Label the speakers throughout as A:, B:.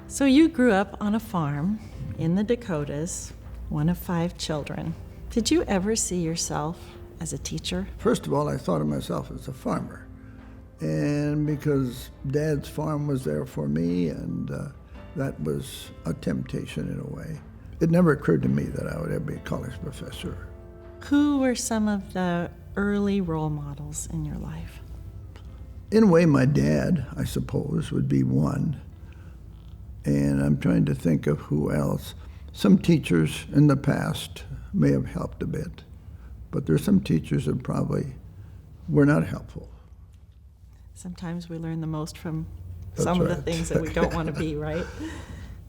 A: So you grew up on a farm in the Dakotas, one of 5 children. Did you ever see yourself as a teacher?
B: First of all, I thought of myself as a farmer. And because Dad's farm was there for me, and that was a temptation in a way. It never occurred to me that I would ever be a college professor.
A: Who were some of the early role models in your life?
B: In a way, my dad, I suppose, would be one. And I'm trying to think of who else. Some teachers in the past may have helped a bit, but there's some teachers that probably were not helpful.
A: Sometimes we learn the most from
B: That's
A: some of the
B: right.
A: things that we don't want to be, right?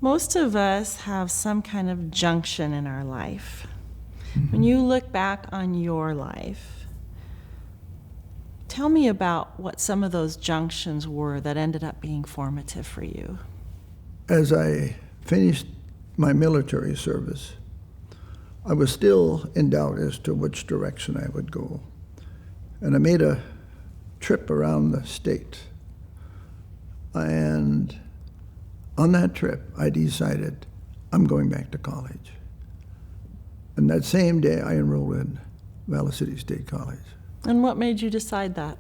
A: Most of us have some kind of junction in our life. When you look back on your life, tell me about what some of those junctions were that ended up being formative for you.
B: As I finished my military service, I was still in doubt as to which direction I would go. And I made a trip around the state. And on that trip, I decided I'm going back to college. And that same day, I enrolled in Walla City State College.
A: And what made you decide that?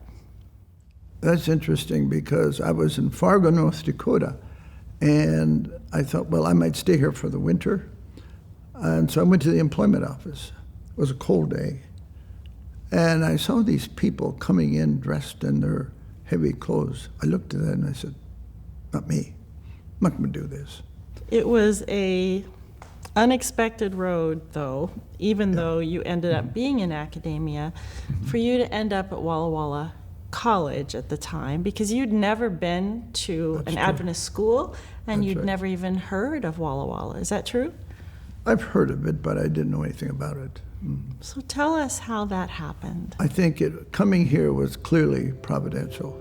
B: That's interesting because I was in Fargo, North Dakota, and I thought, well, I might stay here for the winter. And so I went to the employment office. It was a cold day. And I saw these people coming in dressed in their heavy clothes. I looked at them and I said, not me. I'm not going to do this.
A: It was a unexpected road, though, even though you ended up being in academia, for you to end up at Walla Walla College at the time, because you'd never been to
B: That's
A: an
B: true.
A: Adventist school, and
B: That's
A: you'd
B: right.
A: never even heard of Walla Walla. Is that true?
B: I've heard of it, but I didn't know anything about it.
A: So tell us how that happened.
B: I think coming here was clearly providential.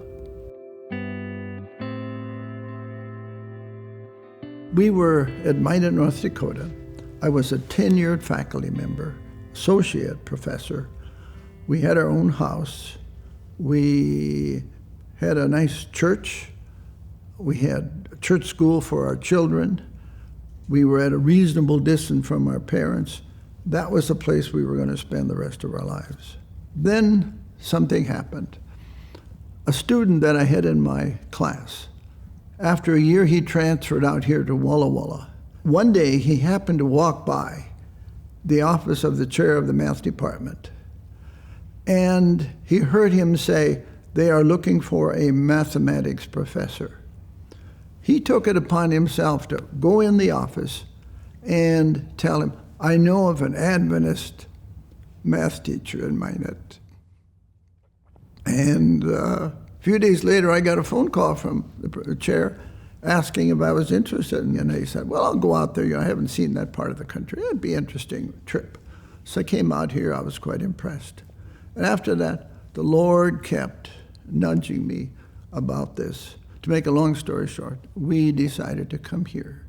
B: We were at Minot, North Dakota. I was a tenured faculty member, associate professor. We had our own house. We had a nice church. We had a church school for our children. We were at a reasonable distance from our parents. That was the place we were going to spend the rest of our lives. Then something happened. A student that I had in my class, after a year he transferred out here to Walla Walla. One day he happened to walk by the office of the chair of the math department, and he heard him say, they are looking for a mathematics professor. He took it upon himself to go in the office and tell him, I know of an Adventist math teacher in Minot. And a few days later, I got a phone call from the chair asking if I was interested. And he said, well, I'll go out there. I haven't seen that part of the country. It'd be an interesting trip. So I came out here. I was quite impressed. And after that, the Lord kept nudging me about this. To make a long story short, we decided to come here.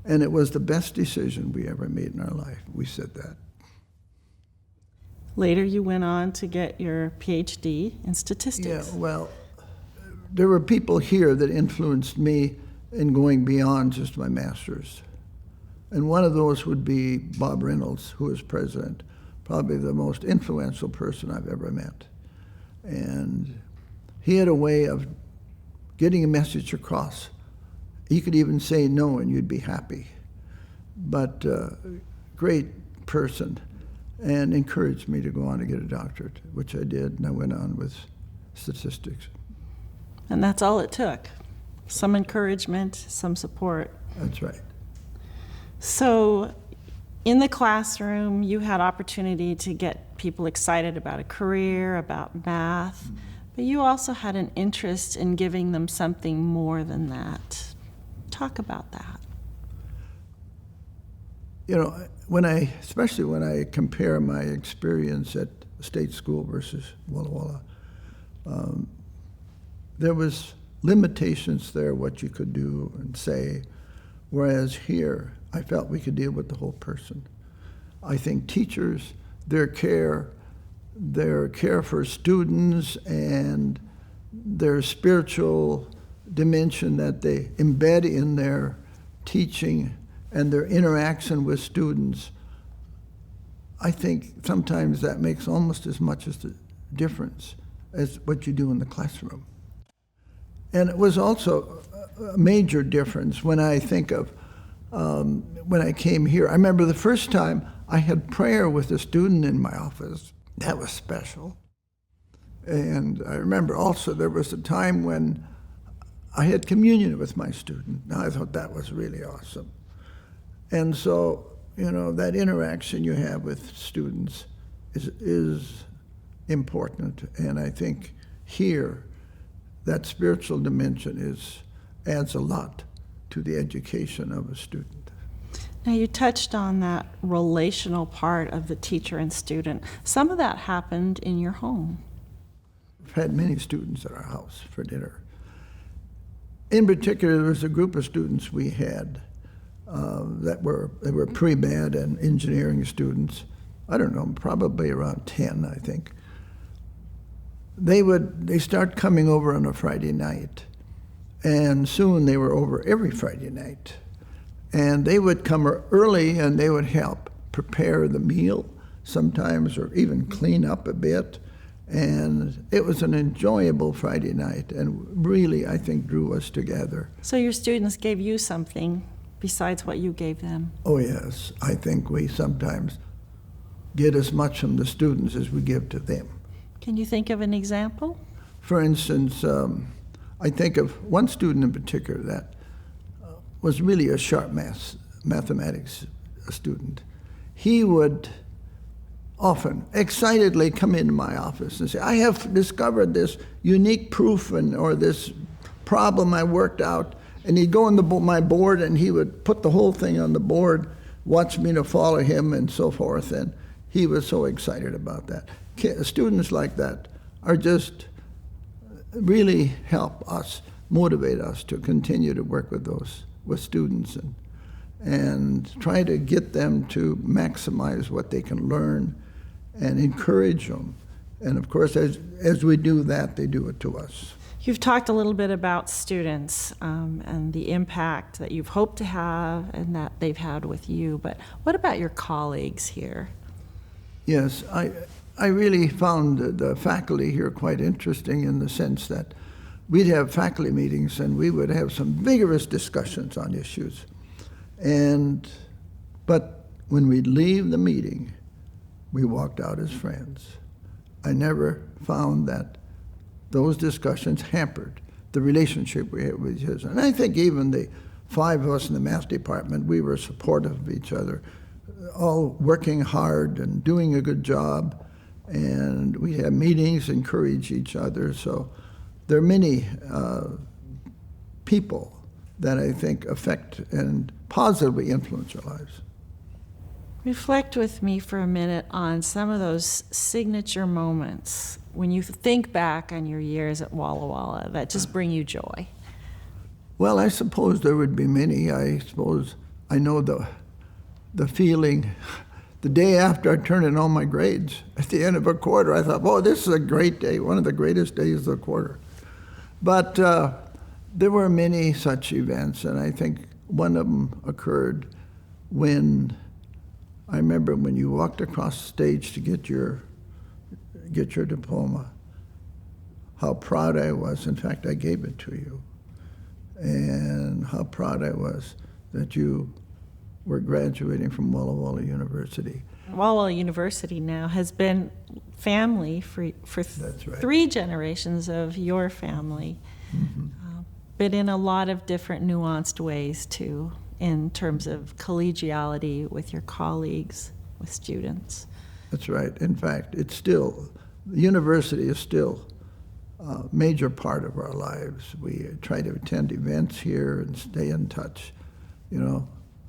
B: And it was the best decision we ever made in our life. We said that.
A: Later, you went on to get your PhD in statistics.
B: Yeah, well, there were people here that influenced me in going beyond just my master's. And one of those would be Bob Reynolds, who was president, probably the most influential person I've ever met. And he had a way of getting a message across. You could even say no and you'd be happy. But great person, and encouraged me to go on to get a doctorate, which I did, and I went on with statistics.
A: And that's all it took. Some encouragement, some support.
B: That's right.
A: So in the classroom, you had opportunity to get people excited about a career, about math, but you also had an interest in giving them something more than that. Talk about that.
B: You know, especially when I compare my experience at state school versus Walla Walla, there was limitations there, what you could do and say, whereas here, I felt we could deal with the whole person. I think teachers, their care for students and their spiritual dimension that they embed in their teaching and their interaction with students, I think sometimes that makes almost as much as the difference as what you do in the classroom. And it was also a major difference when I think of when I came here. I remember the first time I had prayer with a student in my office. That was special. And I remember also there was a time when I had communion with my student. Now I thought that was really awesome. And so, that interaction you have with students is important. And I think here, that spiritual dimension adds a lot to the education of a student.
A: Now, you touched on that relational part of the teacher and student. Some of that happened in your home.
B: I've had many students at our house for dinner. In particular, there was a group of students we had they were pre-med and engineering students. I don't know, probably around 10, I think. They start coming over on a Friday night, and soon they were over every Friday night. And they would come early and they would help prepare the meal sometimes, or even clean up a bit. And it was an enjoyable Friday night, and really, I think, drew us together.
A: So your students gave you something besides what you gave them?
B: Oh yes, I think we sometimes get as much from the students as we give to them.
A: Can you think of an example?
B: For instance, I think of one student in particular that was really a sharp mathematics student. He would often excitedly come into my office and say, I have discovered this unique proof or this problem I worked out. And he'd go on my board and he would put the whole thing on the board, watch me to follow him and so forth. And he was so excited about that. Students like that are just really help us, motivate us to continue to work with students and try to get them to maximize what they can learn and encourage them. And of course, as we do that, they do it to us.
A: You've talked a little bit about students and the impact that you've hoped to have and that they've had with you, but what about your colleagues here?
B: Yes, I really found the faculty here quite interesting in the sense that we'd have faculty meetings and we would have some vigorous discussions on issues. But when we'd leave the meeting, we walked out as friends. I never found that those discussions hampered the relationship we had with each other. And I think even the 5 of us in the math department, we were supportive of each other, all working hard and doing a good job. And we had meetings, encourage each other. So there are many people that I think affect and positively influence our lives.
A: Reflect with me for a minute on some of those signature moments when you think back on your years at Walla Walla that just bring you joy.
B: Well, I suppose there would be many. I suppose I know the feeling the day after I turned in all my grades at the end of a quarter. I thought, oh, this is a great day, one of the greatest days of the quarter. But there were many such events, and I think one of them occurred when I remember when you walked across the stage to get your diploma, how proud I was. In fact, I gave it to you. And how proud I was that you were graduating from Walla Walla University.
A: Walla Walla University now has been family for
B: That's right.
A: 3 generations of your family, but in a lot of different nuanced ways too, in terms of collegiality with your colleagues, with students.
B: That's right. In fact, the university is still a major part of our lives. We try to attend events here and stay in touch.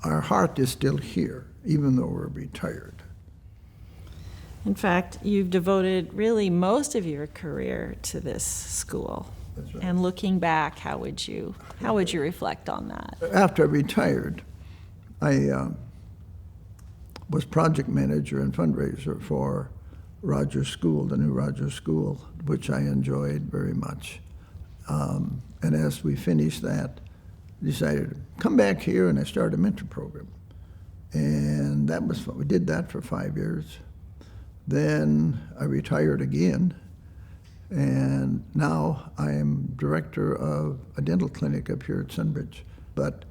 B: Our heart is still here, even though we're retired.
A: In fact, you've devoted really most of your career to this school.
B: That's right.
A: And looking back, how would you reflect on that?
B: After I retired, I was project manager and fundraiser for Rogers School, the new Rogers School, which I enjoyed very much. And as we finished that, decided to come back here, and I started a mentor program. And that was fun. We did that for 5 years. Then I retired again, and now I am director of a dental clinic up here at Sunbridge. But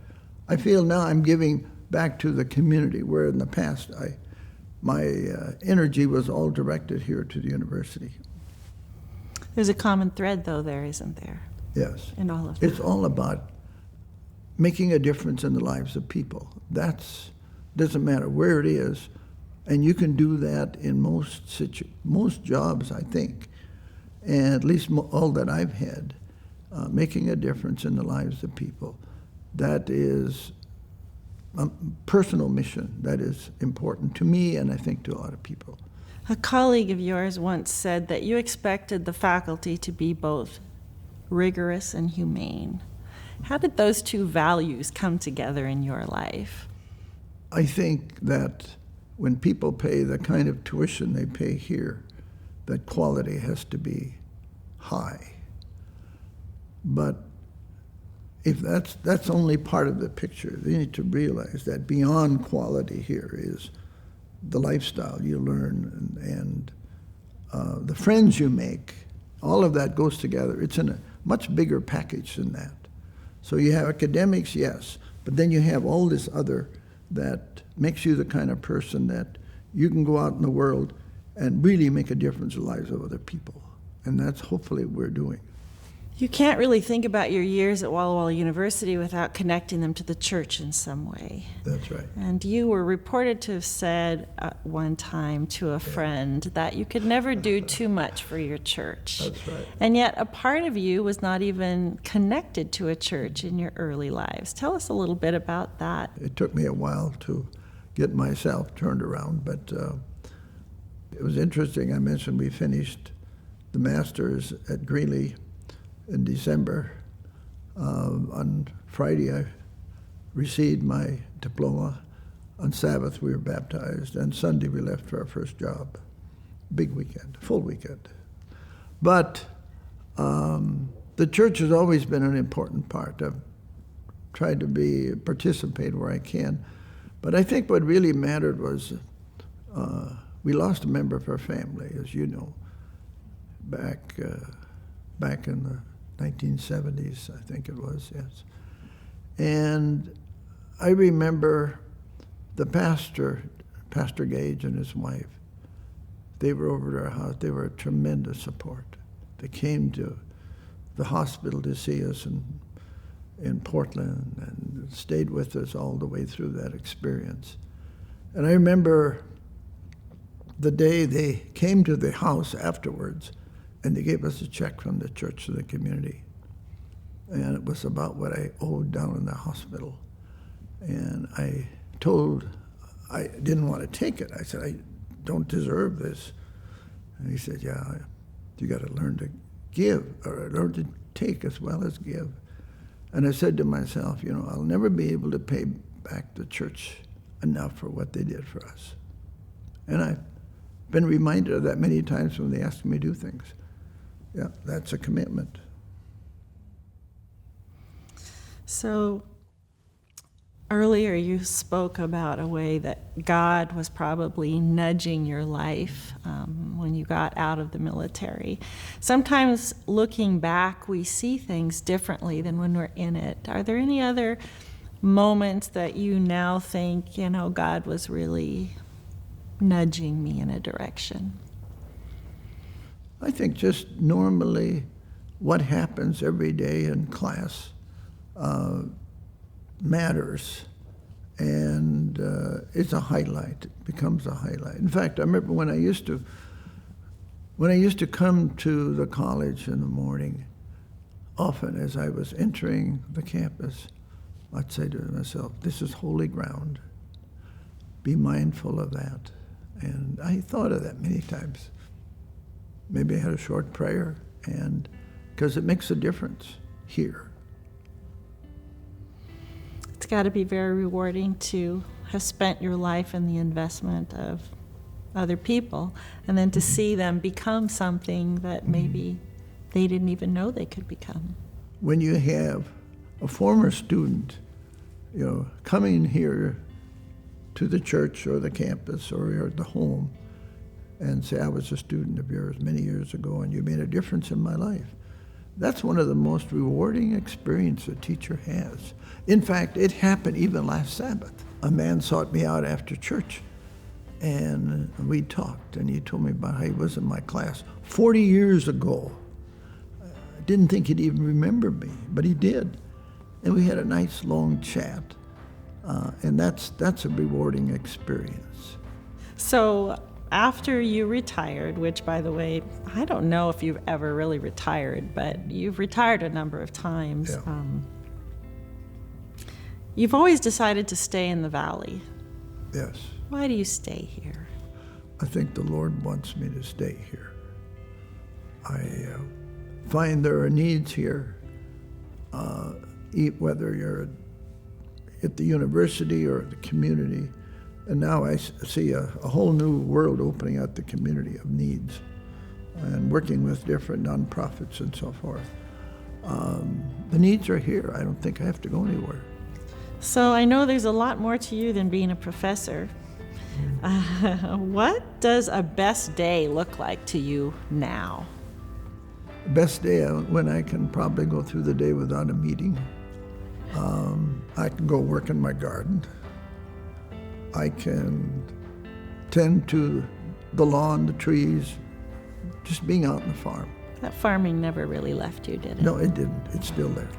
B: I feel now I'm giving back to the community, where in the past my energy was all directed here to the university.
A: There's a common thread, though, there, isn't there?
B: Yes.
A: In all of that.
B: It's all about making a difference in the lives of people. Doesn't matter where it is, and you can do that in most jobs, I think, and at least all that I've had, making a difference in the lives of people. That is a personal mission that is important to me, and I think to a lot of people.
A: A colleague of yours once said that you expected the faculty to be both rigorous and humane. How did those two values come together in your life?
B: I think that when people pay the kind of tuition they pay here, that quality has to be high. But if that's only part of the picture, you need to realize that beyond quality here is the lifestyle you learn and the friends you make. All of that goes together. It's in a much bigger package than that. So you have academics, yes, but then you have all this other that makes you the kind of person that you can go out in the world and really make a difference in the lives of other people. And that's hopefully what we're doing.
A: You can't really think about your years at Walla Walla University without connecting them to the church in some way.
B: That's right.
A: And you were reported to have said at one time to a friend that you could never do too much for your church.
B: That's right.
A: And yet a part of you was not even connected to a church in your early lives. Tell us a little bit about that.
B: It took me a while to get myself turned around, but it was interesting. I mentioned we finished the master's at Greeley in December. On Friday, I received my diploma. On Sabbath, we were baptized, and Sunday we left for our first job. Big weekend, full weekend. But the church has always been an important part. I've tried to participate where I can. But I think what really mattered was we lost a member of our family, as you know, back in the 1970s, I think it was, yes. And I remember the pastor, Pastor Gage and his wife, they were over at our house. They were a tremendous support. They came to the hospital to see us in Portland and stayed with us all the way through that experience. And I remember the day they came to the house afterwards, and they gave us a check from the church to the community. And it was about what I owed down in the hospital. And I didn't want to take it. I said, I don't deserve this. And he said, yeah, you got to learn to give, or learn to take as well as give. And I said to myself, I'll never be able to pay back the church enough for what they did for us. And I've been reminded of that many times when they ask me to do things. Yeah, that's a commitment.
A: So earlier you spoke about a way that God was probably nudging your life when you got out of the military. Sometimes looking back, we see things differently than when we're in it. Are there any other moments that you now think, God was really nudging me in a direction?
B: I think just normally what happens every day in class matters, and it's a highlight. It becomes a highlight. In fact, I remember when I used to come to the college in the morning, often as I was entering the campus, I'd say to myself, this is holy ground. Be mindful of that. And I thought of that many times. Maybe I had a short prayer, and because it makes a difference here.
A: It's got to be very rewarding to have spent your life in the investment of other people, and then to see them become something that maybe they didn't even know they could become.
B: When you have a former student, coming here to the church or the campus or at the home and say, I was a student of yours many years ago and you made a difference in my life. That's one of the most rewarding experiences a teacher has. In fact, it happened even last Sabbath. A man sought me out after church and we talked, and he told me about how he was in my class 40 years ago. I didn't think he'd even remember me, but he did. And we had a nice long chat. And that's a rewarding experience.
A: So after you retired, which, by the way, I don't know if you've ever really retired, but you've retired a number of times.
B: Yeah.
A: You've always decided to stay in the valley.
B: Yes.
A: Why do you stay here?
B: I think the Lord wants me to stay here. I find there are needs here, whether you're at the university or the community. And now I see a whole new world opening out the community of needs and working with different nonprofits and so forth. The needs are here. I don't think I have to go anywhere.
A: So I know there's a lot more to you than being a professor. What does a best day look like to you now?
B: Best day when I can probably go through the day without a meeting. I can go work in my garden. I can tend to the lawn, the trees, just being out on the farm.
A: That farming never really left you, did it?
B: No, it didn't. It's still there.